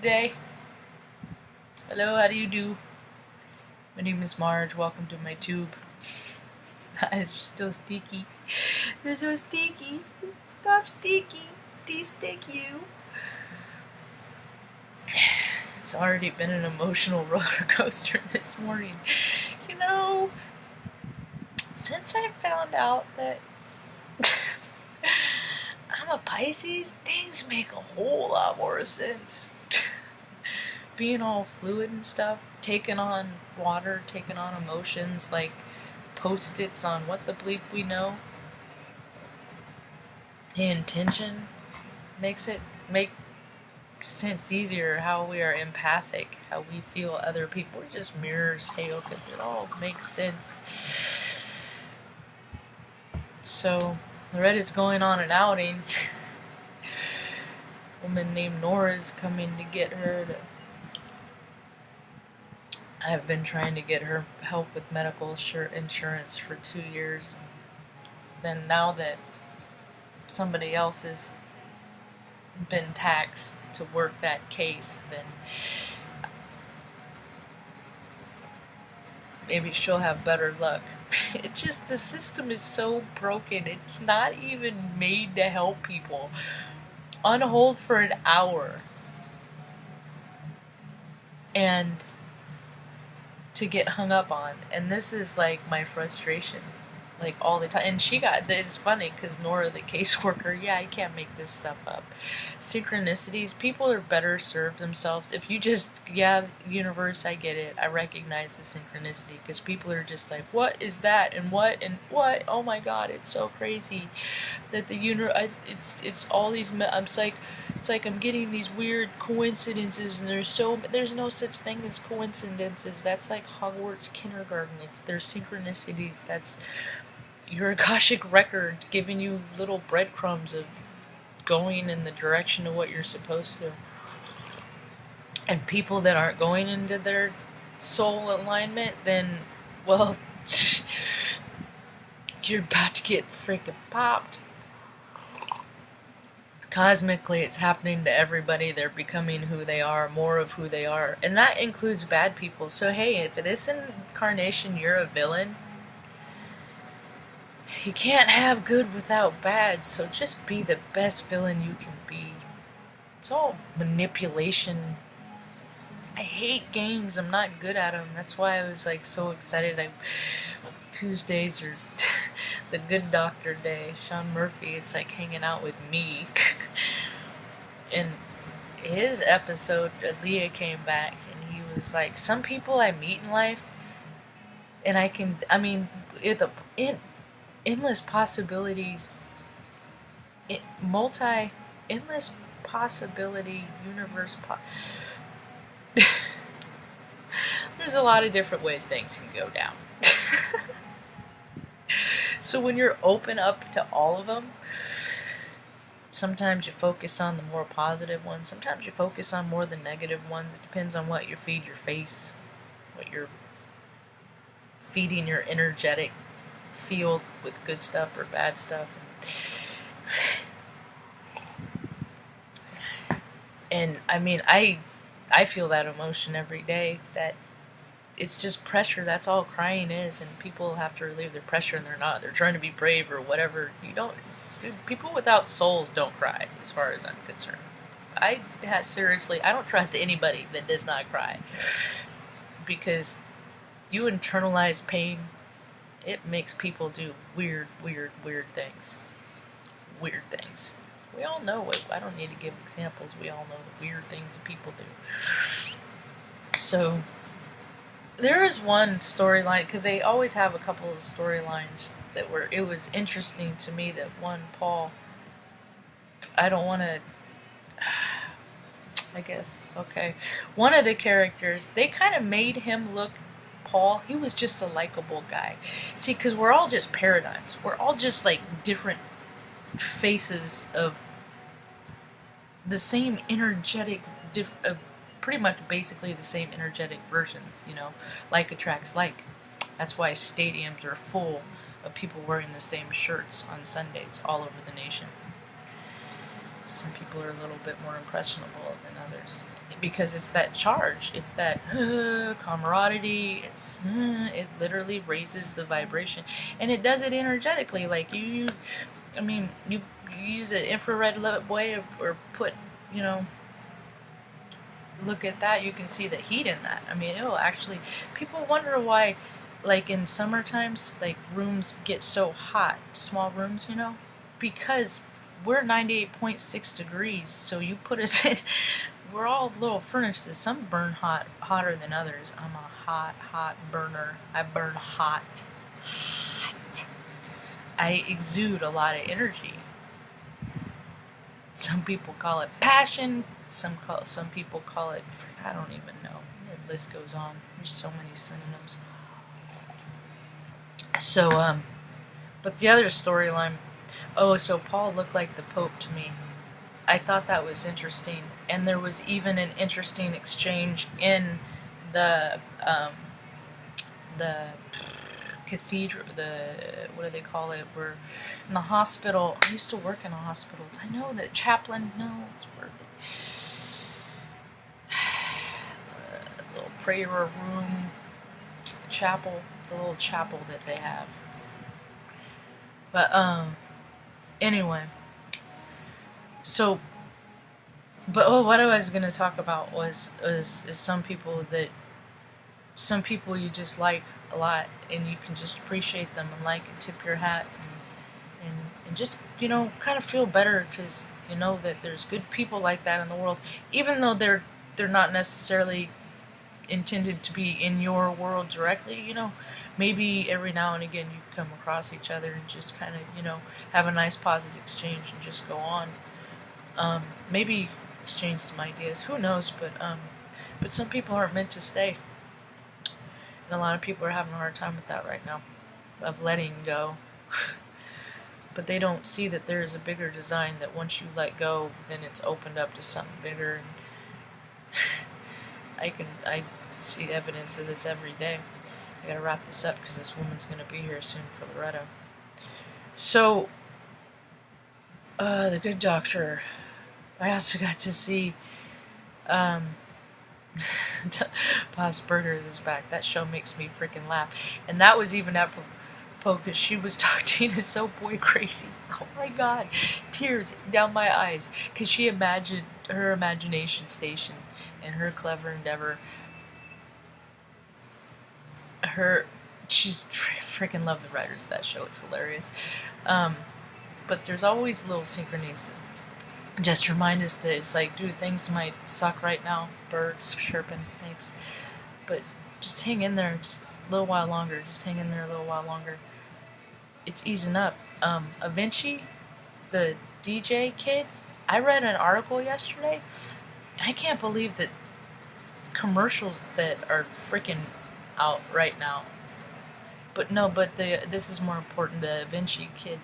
Day. Hello, how do you do? My name is Marge. Welcome to my tube. My eyes are still sticky. They're so sticky. Stop sticky. De-stick you. It's already been an emotional roller coaster this morning. You know, since I found out that I'm a Pisces, things make a whole lot more sense. Being all fluid and stuff, taking on water, taking on emotions, like post-its on what the bleep we know. The intention makes it make sense easier how we are empathic, how we feel other people. We're just mirrors, Hale, because it all makes sense. So, Loretta's going on an outing. A woman named Nora's coming to get her to... I've been trying to get her help with medical insurance for 2 years. Then now that somebody else has been taxed to work that case, then maybe she'll have better luck. It just, the system is so broken. It's not even made to help people. On hold for an hour. And to get hung up on. And this is like my frustration. Like all the time. And she got, it's funny because Nora, the caseworker, yeah, I can't make this stuff up. Synchronicities, people are better served themselves. If you just, yeah, universe, I get it. I recognize the synchronicity because people are just like, what is that? And what? Oh my God, it's so crazy that the it's all these, it's like I'm getting these weird coincidences, and there's no such thing as coincidences. That's like Hogwarts kindergarten. There's synchronicities. That's your Akashic record giving you little breadcrumbs of going in the direction of what you're supposed to. And people that aren't going into their soul alignment, then, well, you're about to get freaking popped. Cosmically, it's happening to everybody. They're becoming who they are, more of who they are. And that includes bad people. So hey, if this incarnation you're a villain, you can't have good without bad, so just be the best villain you can be. It's all manipulation. I hate games. I'm not good at them. That's why I was like so excited. Tuesdays are the good doctor day. Sean Murphy, it's like hanging out with me. And his episode, Leah came back and he was like, some people I meet in life, and endless possibilities, endless possibility universe. There's a lot of different ways things can go down. So when you're open up to all of them, sometimes you focus on the more positive ones. Sometimes you focus on more the negative ones. It depends on what you feed your face, what you're feeding your energetic field with good stuff or bad stuff. And I mean, I feel that emotion every day, that it's just pressure. That's all crying is, and people have to relieve their pressure, and they're not. They're trying to be brave or whatever. You don't, dude, people without souls don't cry, as far as I'm concerned. Seriously, I don't trust anybody that does not cry, because you internalize pain. It makes people do weird things. Weird things. We all know it. I don't need to give examples. We all know the weird things that people do. So, there is one storyline, because they always have a couple of storylines that were, it was interesting to me that one, Paul, I don't want to, I guess, okay. One of the characters, they kind of made him look, Paul, he was just a likable guy. See, because we're all just paradigms. We're all just like different faces of the same energetic, pretty much basically the same energetic versions, you know, like attracts like. That's why stadiums are full of people wearing the same shirts on Sundays all over the nation. Some people are a little bit more impressionable than others because it's that charge, it's that camaraderie. It literally raises the vibration, and it does it energetically. Like you use an infrared way or put, look at that. You can see the heat in that. I mean, it'll actually. People wonder why, like in summer times, like rooms get so hot, small rooms, because we're 98.6 degrees, so you put us in, we're all little furnaces. Some burn hotter than others. I'm a hot burner. I burn hot. I exude a lot of energy. Some people call it passion. Some people call it, I don't even know. The list goes on. There's so many synonyms. So, but the other storyline, so Paul looked like the Pope to me. I thought that was interesting, and there was even an interesting exchange in the cathedral, what do they call it? We're in the hospital. I used to work in a hospital. I know that chaplain. No, it's worth it. The little prayer room, chapel, the little chapel that they have. But anyway. So, but what I was gonna talk about is some people you just like a lot, and you can just appreciate them and like and tip your hat and just kind of feel better because you know that there's good people like that in the world, even though they're not necessarily intended to be in your world directly. Maybe every now and again you come across each other and just kind of have a nice positive exchange and just go on. Maybe exchange some ideas. Who knows? But some people aren't meant to stay. And a lot of people are having a hard time with that right now, of letting go. But they don't see that there is a bigger design, that once you let go, then it's opened up to something bigger. And I see evidence of this every day. I gotta wrap this up because this woman's gonna be here soon for Loretto. So, the Good Doctor. I also got to see Bob's Burgers is back. That show makes me freaking laugh. And that was even apropos because she was talking to so boy crazy. Oh my god. Tears down my eyes. Because she imagined her imagination station and her clever endeavor. She's freaking love the writers of that show. It's hilarious. But there's always little synchronies that just remind us that it's like, dude, things might suck right now. Birds chirping, thanks. But just hang in there just a little while longer. Just hang in there a little while longer. It's easing up. Avicii, the DJ kid, I read an article yesterday. I can't believe that commercials that are freaking out right now. But no, this is more important. The Avicii kid,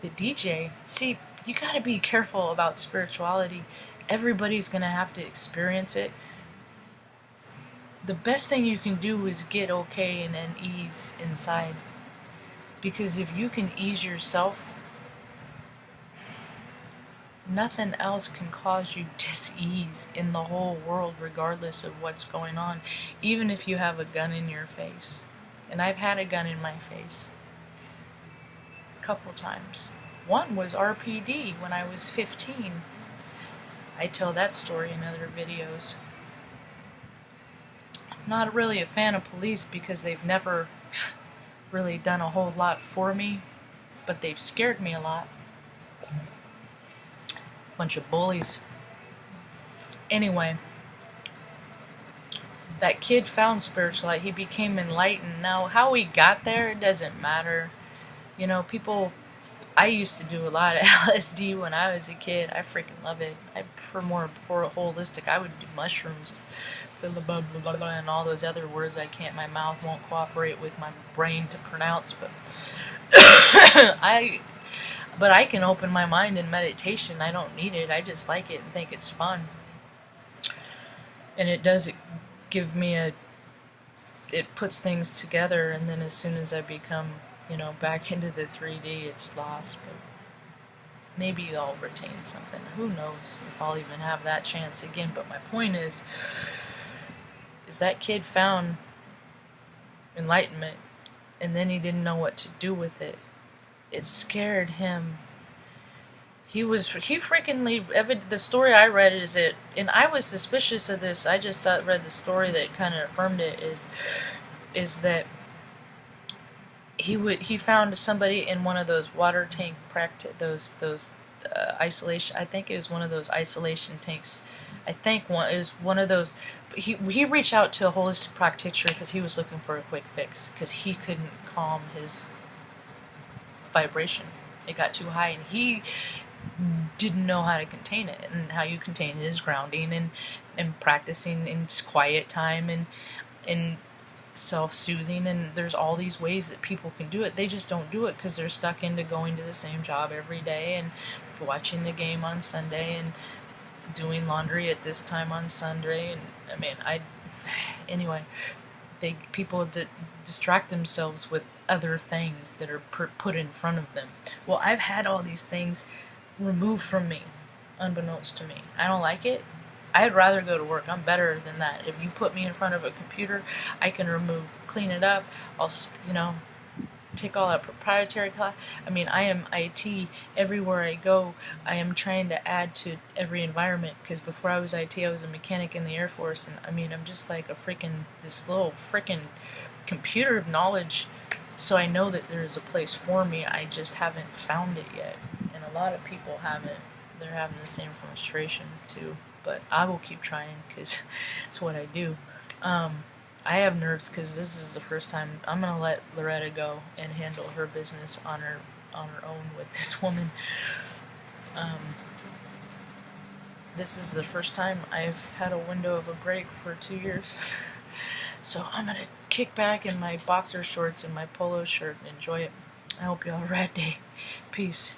the DJ. See, you gotta be careful about spirituality. Everybody's gonna have to experience it. The best thing you can do is get okay and then ease inside. Because if you can ease yourself, nothing else can cause you dis-ease in the whole world, regardless of what's going on. Even if you have a gun in your face. And I've had a gun in my face a couple times. One was RPD when I was 15. I tell that story in other videos. Not really a fan of police because they've never really done a whole lot for me, but they've scared me a lot. Bunch of bullies. Anyway, that kid found spiritual light. He became enlightened. Now, how he got there, it doesn't matter. People... I used to do a lot of LSD when I was a kid. I freaking love it. I prefer more holistic. I would do mushrooms, and all those other words my mouth won't cooperate with my brain to pronounce. But I can open my mind in meditation. I don't need it. I just like it and think it's fun. And it does give me it puts things together, and then as soon as I become back into the 3D, it's lost. maybe I'll retain something. Who knows if I'll even have that chance again. But my point is that kid found enlightenment, and then he didn't know what to do with it. It scared him. He freakingly, the story I read is it, and I was suspicious of this. I just read the story that kind of affirmed it. Is that he found somebody in one of those water tank those isolation. I think it was one of those isolation tanks. I think it was one of those. He reached out to a holistic practitioner because he was looking for a quick fix because he couldn't calm his vibration. It got too high, and he didn't know how to contain it. And how you contain it is grounding and practicing in quiet time and self-soothing, and there's all these ways that people can do it. They just don't do it because they're stuck into going to the same job every day and watching the game on Sunday and doing laundry at this time on Sunday. And I mean, anyway, people distract themselves with other things that are put in front of them. Well, I've had all these things removed from me, unbeknownst to me. I don't like it. I'd rather go to work. I'm better than that. If you put me in front of a computer, I can clean it up. I'll, take all that proprietary class. I mean, I am IT everywhere I go. I am trying to add to every environment, because before I was IT, I was a mechanic in the Air Force, and I mean, I'm just like this little freaking computer of knowledge, so I know that there is a place for me. I just haven't found it yet, and a lot of people haven't. They're having the same frustration too, but I will keep trying because it's what I do. I have nerves because this is the first time I'm gonna let Loretta go and handle her business on her own with this woman. This is the first time I've had a window of a break for 2 years. So I'm gonna kick back in my boxer shorts and my polo shirt and enjoy it. I hope you all have a rad day. Peace.